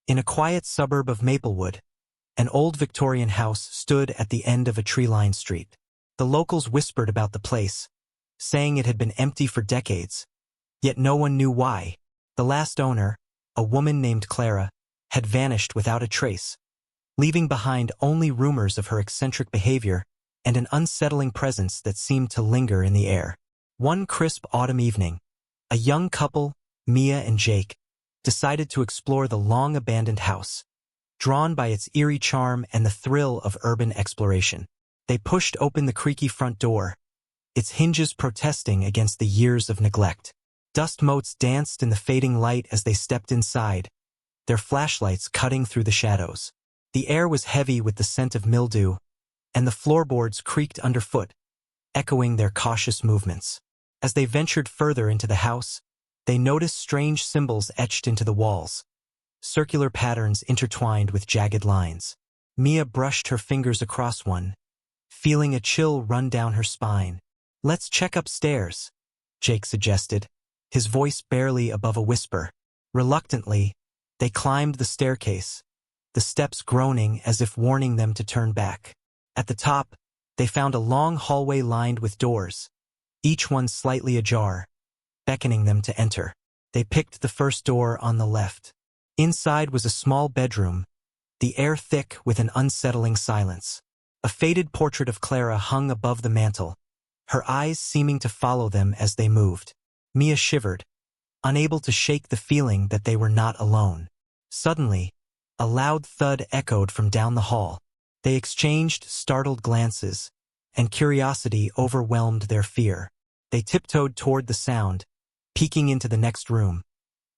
In a quiet suburb of Maplewood, an old Victorian house stood at the end of a tree-lined street. The locals whispered about the place, saying it had been empty for decades, yet no one knew why. The last owner, a woman named Clara, had vanished without a trace, leaving behind only rumors of her eccentric behavior and an unsettling presence that seemed to linger in the air. One crisp autumn evening, a young couple, Mia and Jake, decided to explore the long-abandoned house, drawn by its eerie charm and the thrill of urban exploration. They pushed open the creaky front door, its hinges protesting against the years of neglect. Dust motes danced in the fading light as they stepped inside, their flashlights cutting through the shadows. The air was heavy with the scent of mildew, and the floorboards creaked underfoot, echoing their cautious movements. As they ventured further into the house, they noticed strange symbols etched into the walls, circular patterns intertwined with jagged lines. Mia brushed her fingers across one, feeling a chill run down her spine. "Let's check upstairs," Jake suggested, his voice barely above a whisper. Reluctantly, they climbed the staircase, the steps groaning as if warning them to turn back. At the top, they found a long hallway lined with doors, each one slightly ajar, beckoning them to enter. They picked the first door on the left. Inside was a small bedroom, the air thick with an unsettling silence. A faded portrait of Clara hung above the mantel, her eyes seeming to follow them as they moved. Mia shivered, unable to shake the feeling that they were not alone. Suddenly, a loud thud echoed from down the hall. They exchanged startled glances, and curiosity overwhelmed their fear. They tiptoed toward the sound, peeking into the next room.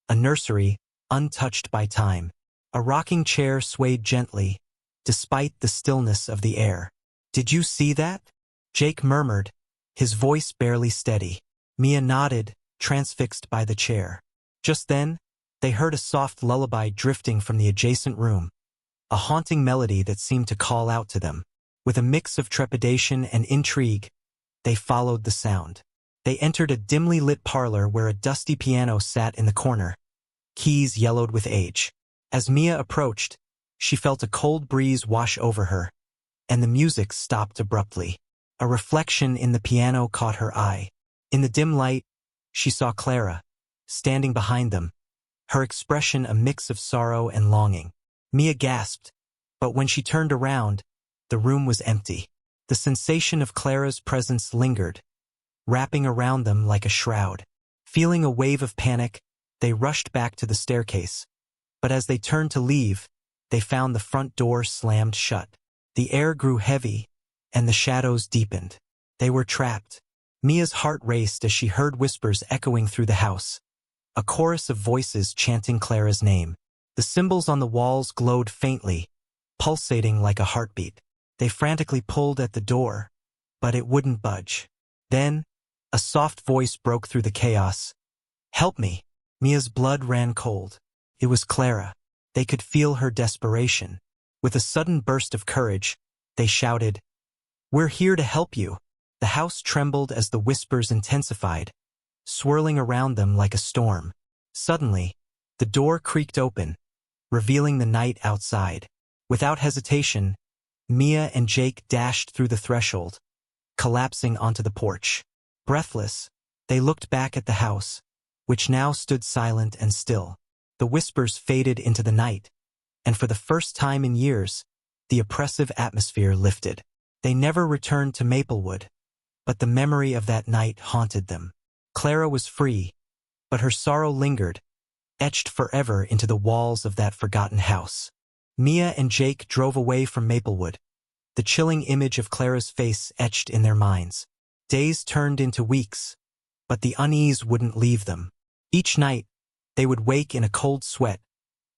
A nursery, untouched by time. A rocking chair swayed gently, despite the stillness of the air. "Did you see that?" Jake murmured, his voice barely steady. Mia nodded, transfixed by the chair. Just then, they heard a soft lullaby drifting from the adjacent room, a haunting melody that seemed to call out to them. With a mix of trepidation and intrigue, they followed the sound. They entered a dimly lit parlor where a dusty piano sat in the corner, keys yellowed with age. As Mia approached, she felt a cold breeze wash over her, and the music stopped abruptly. A reflection in the piano caught her eye. In the dim light, she saw Clara, standing behind them, her expression a mix of sorrow and longing. Mia gasped, but when she turned around, the room was empty. The sensation of Clara's presence lingered, wrapping around them like a shroud. Feeling a wave of panic, they rushed back to the staircase. But as they turned to leave, they found the front door slammed shut. The air grew heavy, and the shadows deepened. They were trapped. Mia's heart raced as she heard whispers echoing through the house, a chorus of voices chanting Clara's name. The symbols on the walls glowed faintly, pulsating like a heartbeat. They frantically pulled at the door, but it wouldn't budge. Then, a soft voice broke through the chaos. "Help me!" Mia's blood ran cold. It was Clara. They could feel her desperation. With a sudden burst of courage, they shouted, "We're here to help you!" The house trembled as the whispers intensified, swirling around them like a storm. Suddenly, the door creaked open, revealing the night outside. Without hesitation, Mia and Jake dashed through the threshold, collapsing onto the porch. Breathless, they looked back at the house, which now stood silent and still. The whispers faded into the night, and for the first time in years, the oppressive atmosphere lifted. They never returned to Maplewood, but the memory of that night haunted them. Clara was free, but her sorrow lingered, etched forever into the walls of that forgotten house. Mia and Jake drove away from Maplewood, the chilling image of Clara's face etched in their minds. Days turned into weeks, but the unease wouldn't leave them. Each night, they would wake in a cold sweat,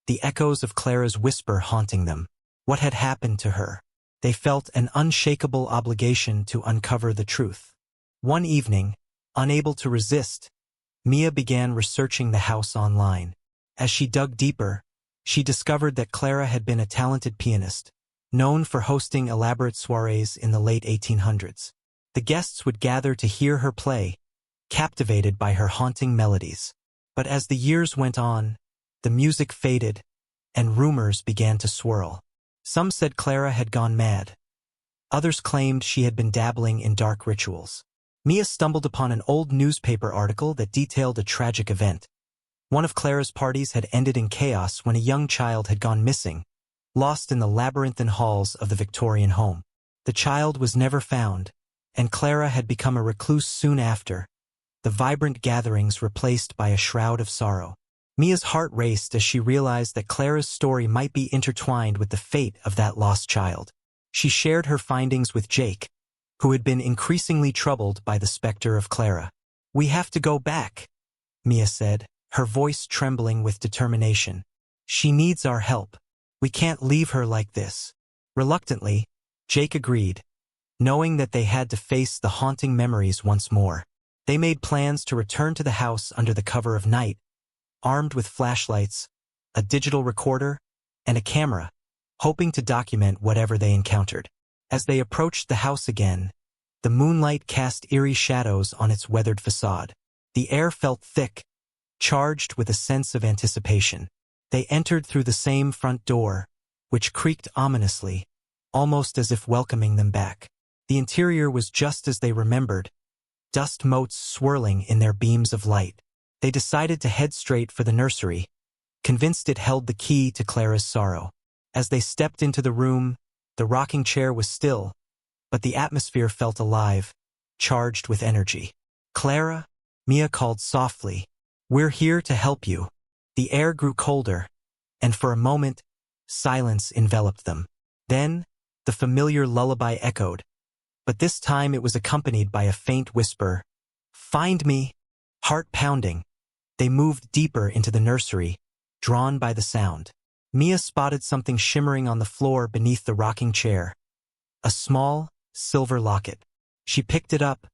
the echoes of Clara's whisper haunting them. What had happened to her? They felt an unshakable obligation to uncover the truth. One evening, unable to resist, Mia began researching the house online. As she dug deeper, she discovered that Clara had been a talented pianist, known for hosting elaborate soirees in the late 1800s. The guests would gather to hear her play, captivated by her haunting melodies. But as the years went on, the music faded, and rumors began to swirl. Some said Clara had gone mad. Others claimed she had been dabbling in dark rituals. Mia stumbled upon an old newspaper article that detailed a tragic event. One of Clara's parties had ended in chaos when a young child had gone missing, lost in the labyrinthine halls of the Victorian home. The child was never found, and Clara had become a recluse soon after, the vibrant gatherings replaced by a shroud of sorrow. Mia's heart raced as she realized that Clara's story might be intertwined with the fate of that lost child. She shared her findings with Jake, who had been increasingly troubled by the specter of Clara. "We have to go back," Mia said, her voice trembling with determination. "She needs our help. We can't leave her like this." Reluctantly, Jake agreed, knowing that they had to face the haunting memories once more. They made plans to return to the house under the cover of night, armed with flashlights, a digital recorder, and a camera, hoping to document whatever they encountered. As they approached the house again, the moonlight cast eerie shadows on its weathered facade. The air felt thick, charged with a sense of anticipation. They entered through the same front door, which creaked ominously, almost as if welcoming them back. The interior was just as they remembered, dust motes swirling in their beams of light. They decided to head straight for the nursery, convinced it held the key to Clara's sorrow. As they stepped into the room, the rocking chair was still, but the atmosphere felt alive, charged with energy. "Clara," Mia called softly, "we're here to help you." The air grew colder, and for a moment, silence enveloped them. Then, the familiar lullaby echoed, but this time it was accompanied by a faint whisper, "Find me." Heart pounding, they moved deeper into the nursery, drawn by the sound. Mia spotted something shimmering on the floor beneath the rocking chair. A small, silver locket. She picked it up,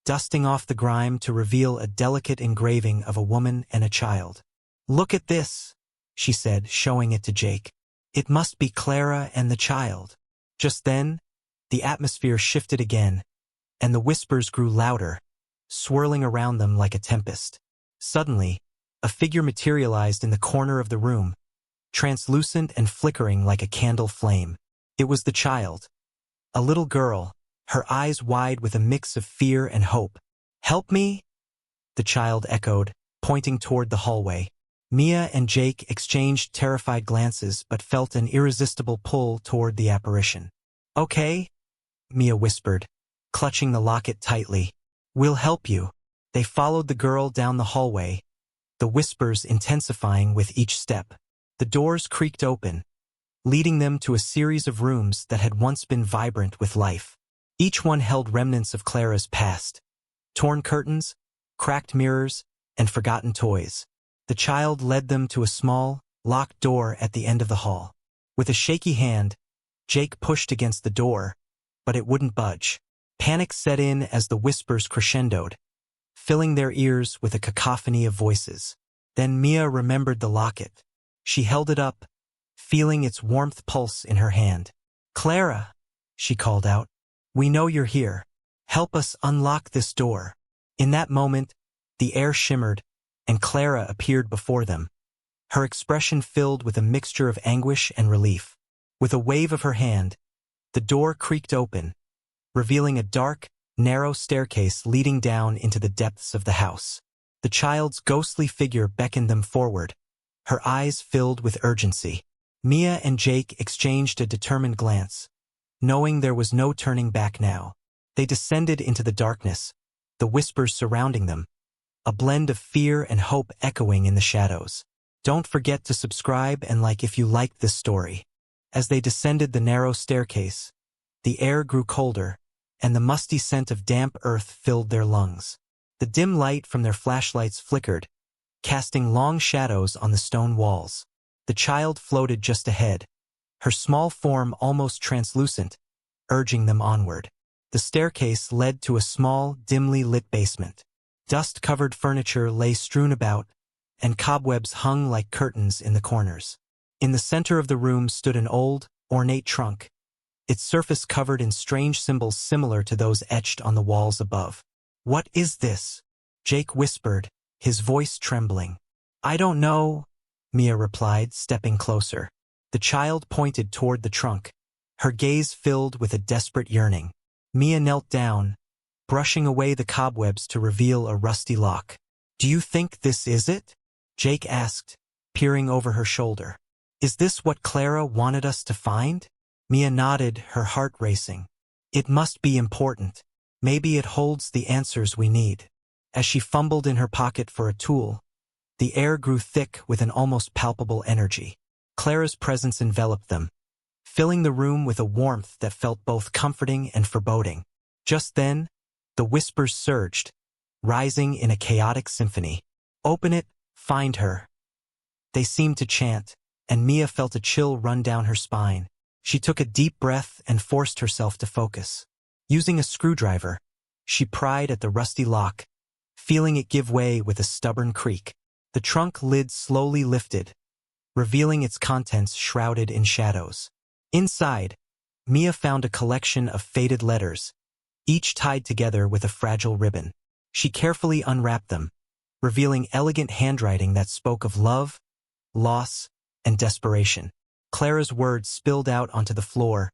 dusting off the grime to reveal a delicate engraving of a woman and a child. "Look at this," she said, showing it to Jake. "It must be Clara and the child." Just then, the atmosphere shifted again, and the whispers grew louder, swirling around them like a tempest. Suddenly, a figure materialized in the corner of the room, translucent and flickering like a candle flame. It was the child. A little girl, her eyes wide with a mix of fear and hope. "Help me?" the child echoed, pointing toward the hallway. Mia and Jake exchanged terrified glances but felt an irresistible pull toward the apparition. "Okay," Mia whispered, clutching the locket tightly. "We'll help you." They followed the girl down the hallway, the whispers intensifying with each step. The doors creaked open, leading them to a series of rooms that had once been vibrant with life. Each one held remnants of Clara's past: torn curtains, cracked mirrors, and forgotten toys. The child led them to a small, locked door at the end of the hall. With a shaky hand, Jake pushed against the door, but it wouldn't budge. Panic set in as the whispers crescendoed, filling their ears with a cacophony of voices. Then Mia remembered the locket. She held it up, feeling its warmth pulse in her hand. "Clara," she called out, "we know you're here. Help us unlock this door." In that moment, the air shimmered, and Clara appeared before them, her expression filled with a mixture of anguish and relief. With a wave of her hand, the door creaked open, revealing a dark, narrow staircase leading down into the depths of the house. The child's ghostly figure beckoned them forward, her eyes filled with urgency. Mia and Jake exchanged a determined glance, knowing there was no turning back now. They descended into the darkness, the whispers surrounding them, a blend of fear and hope echoing in the shadows. Don't forget to subscribe and like if you liked this story. As they descended the narrow staircase, the air grew colder, and the musty scent of damp earth filled their lungs. The dim light from their flashlights flickered, casting long shadows on the stone walls. The child floated just ahead, her small form almost translucent, urging them onward. The staircase led to a small, dimly lit basement. Dust-covered furniture lay strewn about, and cobwebs hung like curtains in the corners. In the center of the room stood an old, ornate trunk, its surface covered in strange symbols similar to those etched on the walls above. "What is this?" Jake whispered, his voice trembling. "I don't know," Mia replied, stepping closer. The child pointed toward the trunk, her gaze filled with a desperate yearning. Mia knelt down, brushing away the cobwebs to reveal a rusty lock. "Do you think this is it?" Jake asked, peering over her shoulder. "Is this what Clara wanted us to find?" Mia nodded, her heart racing. "It must be important. Maybe it holds the answers we need." As she fumbled in her pocket for a tool, the air grew thick with an almost palpable energy. Clara's presence enveloped them, filling the room with a warmth that felt both comforting and foreboding. Just then, the whispers surged, rising in a chaotic symphony. "Open it, find her." They seemed to chant, and Mia felt a chill run down her spine. She took a deep breath and forced herself to focus. Using a screwdriver, she pried at the rusty lock, feeling it give way with a stubborn creak. The trunk lid slowly lifted, revealing its contents shrouded in shadows. Inside, Mia found a collection of faded letters, each tied together with a fragile ribbon. She carefully unwrapped them, revealing elegant handwriting that spoke of love, loss, and desperation. Clara's words spilled out onto the floor,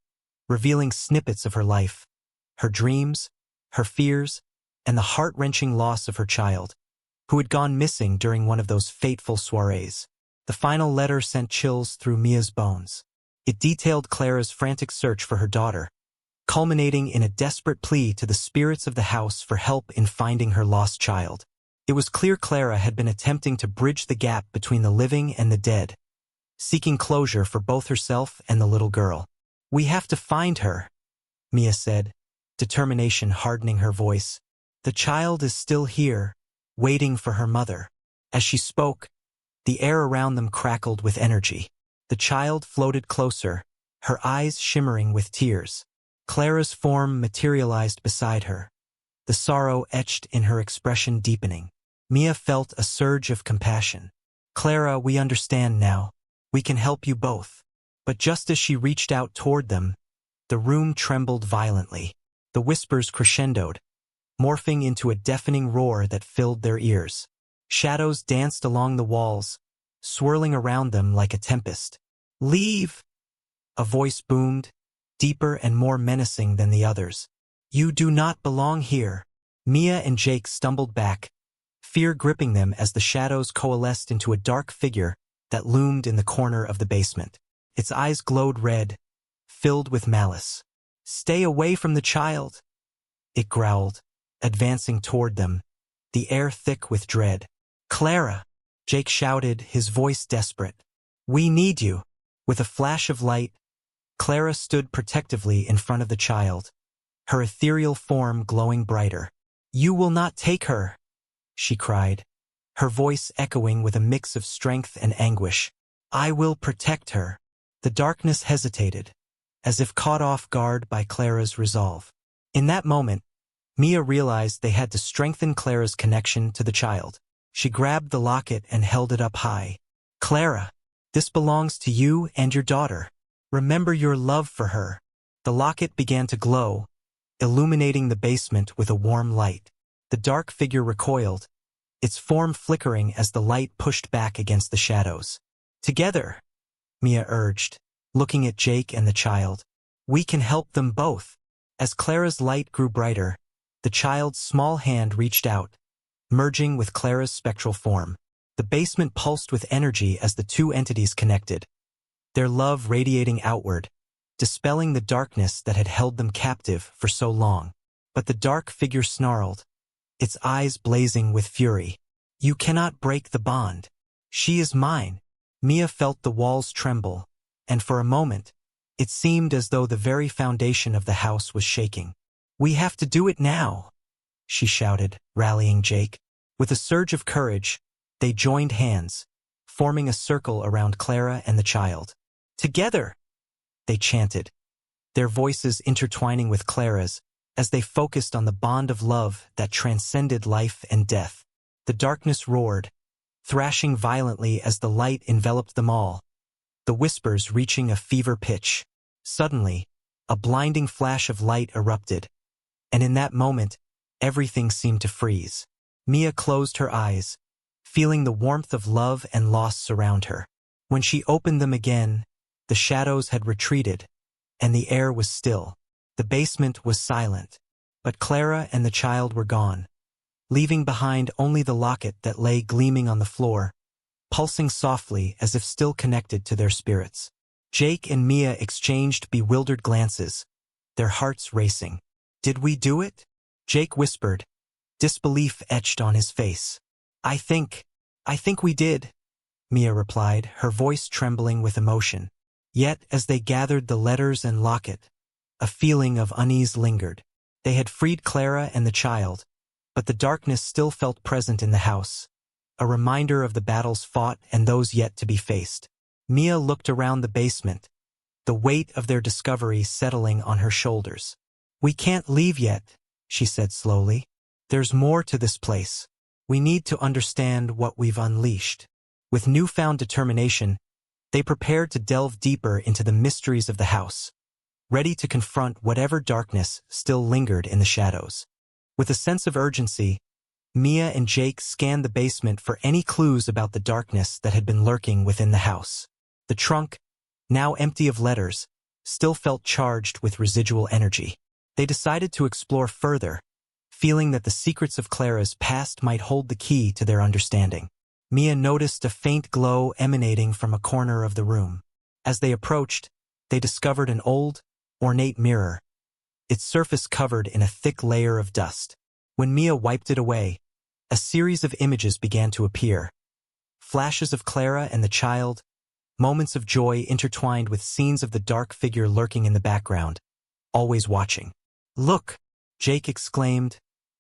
revealing snippets of her life, her dreams, her fears, and the heart-wrenching loss of her child, who had gone missing during one of those fateful soirees. The final letter sent chills through Mia's bones. It detailed Clara's frantic search for her daughter, culminating in a desperate plea to the spirits of the house for help in finding her lost child. It was clear Clara had been attempting to bridge the gap between the living and the dead, seeking closure for both herself and the little girl. "We have to find her," Mia said, determination hardening her voice. "The child is still here, waiting for her mother." As she spoke, the air around them crackled with energy. The child floated closer, her eyes shimmering with tears. Clara's form materialized beside her, the sorrow etched in her expression deepening. Mia felt a surge of compassion. "Clara, we understand now. We can help you both." But just as she reached out toward them, the room trembled violently. The whispers crescendoed, morphing into a deafening roar that filled their ears. Shadows danced along the walls, swirling around them like a tempest. "Leave!" a voice boomed, deeper and more menacing than the others. "You do not belong here." Mia and Jake stumbled back, fear gripping them as the shadows coalesced into a dark figure that loomed in the corner of the basement. Its eyes glowed red, filled with malice. "Stay away from the child," it growled, advancing toward them, the air thick with dread. "Clara!" Jake shouted, his voice desperate. "We need you." With a flash of light, Clara stood protectively in front of the child, her ethereal form glowing brighter. "You will not take her," she cried, her voice echoing with a mix of strength and anguish. "I will protect her." The darkness hesitated, as if caught off guard by Clara's resolve. In that moment, Mia realized they had to strengthen Clara's connection to the child. She grabbed the locket and held it up high. "Clara, this belongs to you and your daughter. Remember your love for her." The locket began to glow, illuminating the basement with a warm light. The dark figure recoiled, its form flickering as the light pushed back against the shadows. "Together," Mia urged, looking at Jake and the child. "We can help them both." As Clara's light grew brighter, the child's small hand reached out, merging with Clara's spectral form. The basement pulsed with energy as the two entities connected, their love radiating outward, dispelling the darkness that had held them captive for so long. But the dark figure snarled, its eyes blazing with fury. "You cannot break the bond. She is mine." Mia felt the walls tremble, and for a moment, it seemed as though the very foundation of the house was shaking. "We have to do it now," she shouted, rallying Jake. With a surge of courage, they joined hands, forming a circle around Clara and the child. "Together!" they chanted, their voices intertwining with Clara's as they focused on the bond of love that transcended life and death. The darkness roared, thrashing violently as the light enveloped them all, the whispers reaching a fever pitch. Suddenly, a blinding flash of light erupted, and in that moment, everything seemed to freeze. Mia closed her eyes, feeling the warmth of love and loss surround her. When she opened them again, the shadows had retreated, and the air was still. The basement was silent, but Clara and the child were gone, leaving behind only the locket that lay gleaming on the floor, pulsing softly as if still connected to their spirits. Jake and Mia exchanged bewildered glances, their hearts racing. "Did we do it?" Jake whispered, disbelief etched on his face. I think we did," Mia replied, her voice trembling with emotion. Yet, as they gathered the letters and locket, a feeling of unease lingered. They had freed Clara and the child, but the darkness still felt present in the house, a reminder of the battles fought and those yet to be faced. Mia looked around the basement, the weight of their discovery settling on her shoulders. "We can't leave yet," she said slowly. "There's more to this place. We need to understand what we've unleashed." With newfound determination, they prepared to delve deeper into the mysteries of the house, ready to confront whatever darkness still lingered in the shadows. With a sense of urgency, Mia and Jake scanned the basement for any clues about the darkness that had been lurking within the house. The trunk, now empty of letters, still felt charged with residual energy. They decided to explore further, feeling that the secrets of Clara's past might hold the key to their understanding. Mia noticed a faint glow emanating from a corner of the room. As they approached, they discovered an old, ornate mirror, its surface covered in a thick layer of dust. When Mia wiped it away, a series of images began to appear. Flashes of Clara and the child, moments of joy intertwined with scenes of the dark figure lurking in the background, always watching. "Look," Jake exclaimed,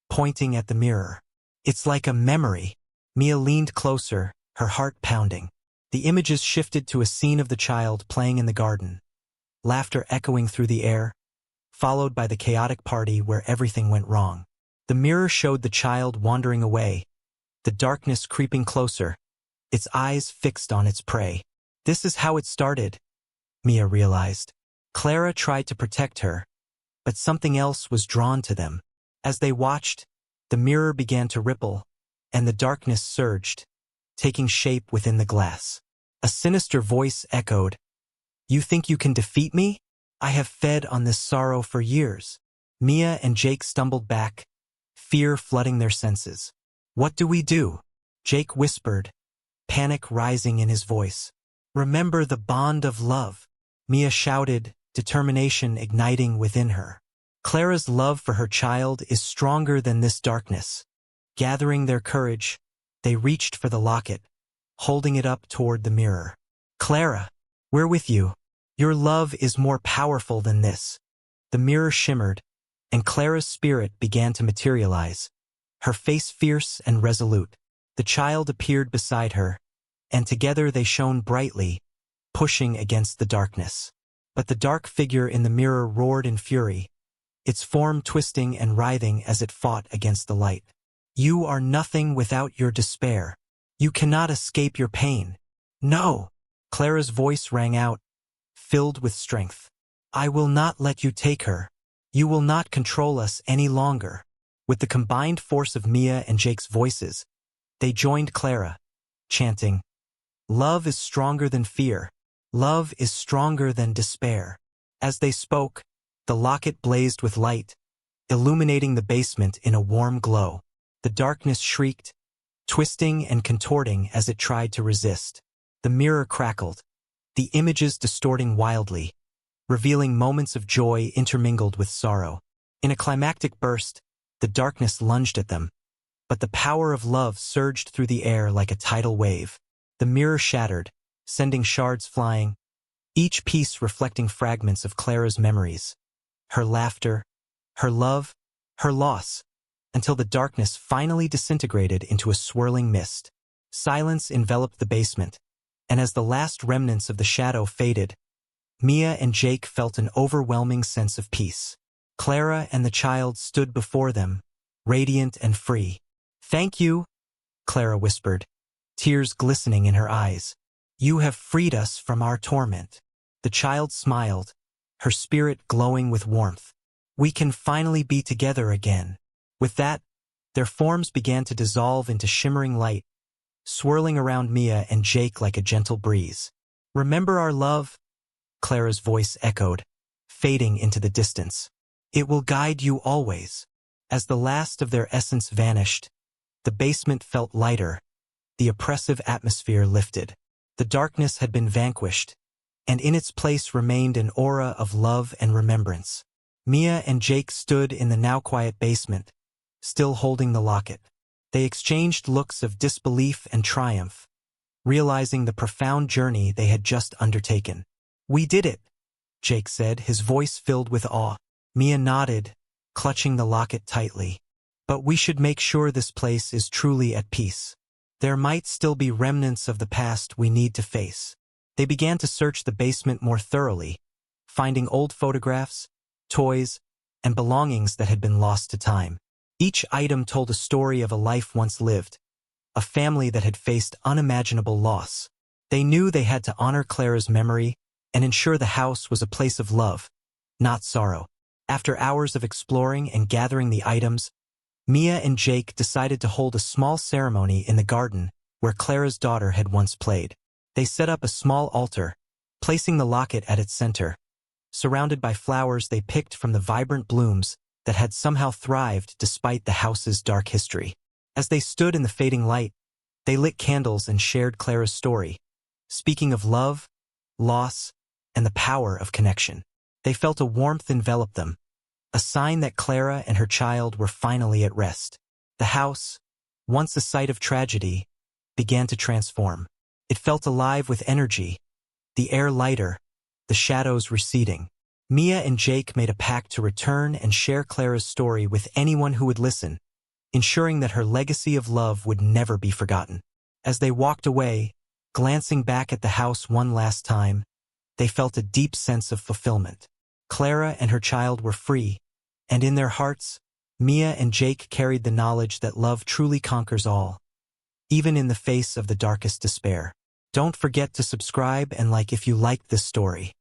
pointing at the mirror. "It's like a memory." Mia leaned closer, her heart pounding. The images shifted to a scene of the child playing in the garden, laughter echoing through the air, followed by the chaotic party where everything went wrong. The mirror showed the child wandering away, the darkness creeping closer, its eyes fixed on its prey. This is how it started, Mia realized. Clara tried to protect her, but something else was drawn to them. As they watched, the mirror began to ripple, and the darkness surged, taking shape within the glass. A sinister voice echoed, "You think you can defeat me? I have fed on this sorrow for years." Mia and Jake stumbled back, fear flooding their senses. "What do we do?" Jake whispered, panic rising in his voice. "Remember the bond of love," Mia shouted, determination igniting within her. Clara's love for her child is stronger than this darkness. Gathering their courage, they reached for the locket, holding it up toward the mirror. "Clara, we're with you. Your love is more powerful than this." The mirror shimmered, and Clara's spirit began to materialize, her face fierce and resolute. The child appeared beside her, and together they shone brightly, pushing against the darkness. But the dark figure in the mirror roared in fury, its form twisting and writhing as it fought against the light. "You are nothing without your despair. You cannot escape your pain." "No!" Clara's voice rang out, filled with strength. "I will not let you take her. You will not control us any longer." With the combined force of Mia and Jake's voices, they joined Clara, chanting, "Love is stronger than fear. Love is stronger than despair." As they spoke, the locket blazed with light, illuminating the basement in a warm glow. The darkness shrieked, twisting and contorting as it tried to resist. The mirror crackled, the images distorting wildly, revealing moments of joy intermingled with sorrow. In a climactic burst, the darkness lunged at them, but the power of love surged through the air like a tidal wave. The mirror shattered, sending shards flying, each piece reflecting fragments of Clara's memories, her laughter, her love, her loss, until the darkness finally disintegrated into a swirling mist. Silence enveloped the basement, and as the last remnants of the shadow faded, Mia and Jake felt an overwhelming sense of peace. Clara and the child stood before them, radiant and free. "Thank you," Clara whispered, tears glistening in her eyes. "You have freed us from our torment." The child smiled, her spirit glowing with warmth. "We can finally be together again." With that, their forms began to dissolve into shimmering light, swirling around Mia and Jake like a gentle breeze. "Remember our love?" Clara's voice echoed, fading into the distance. "It will guide you always." As the last of their essence vanished, the basement felt lighter, the oppressive atmosphere lifted. The darkness had been vanquished, and in its place remained an aura of love and remembrance. Mia and Jake stood in the now quiet basement, still holding the locket. They exchanged looks of disbelief and triumph, realizing the profound journey they had just undertaken. "We did it," Jake said, his voice filled with awe. Mia nodded, clutching the locket tightly. "But we should make sure this place is truly at peace. There might still be remnants of the past we need to face." They began to search the basement more thoroughly, finding old photographs, toys, and belongings that had been lost to time. Each item told a story of a life once lived, a family that had faced unimaginable loss. They knew they had to honor Clara's memory and ensure the house was a place of love, not sorrow. After hours of exploring and gathering the items, Mia and Jake decided to hold a small ceremony in the garden where Clara's daughter had once played. They set up a small altar, placing the locket at its center. Surrounded by flowers they picked from the vibrant blooms that had somehow thrived despite the house's dark history. As they stood in the fading light, they lit candles and shared Clara's story, speaking of love, loss, and the power of connection. They felt a warmth envelop them, a sign that Clara and her child were finally at rest. The house, once a site of tragedy, began to transform. It felt alive with energy, the air lighter, the shadows receding. Mia and Jake made a pact to return and share Clara's story with anyone who would listen, ensuring that her legacy of love would never be forgotten. As they walked away, glancing back at the house one last time, they felt a deep sense of fulfillment. Clara and her child were free, and in their hearts, Mia and Jake carried the knowledge that love truly conquers all, even in the face of the darkest despair. Don't forget to subscribe and like if you liked this story.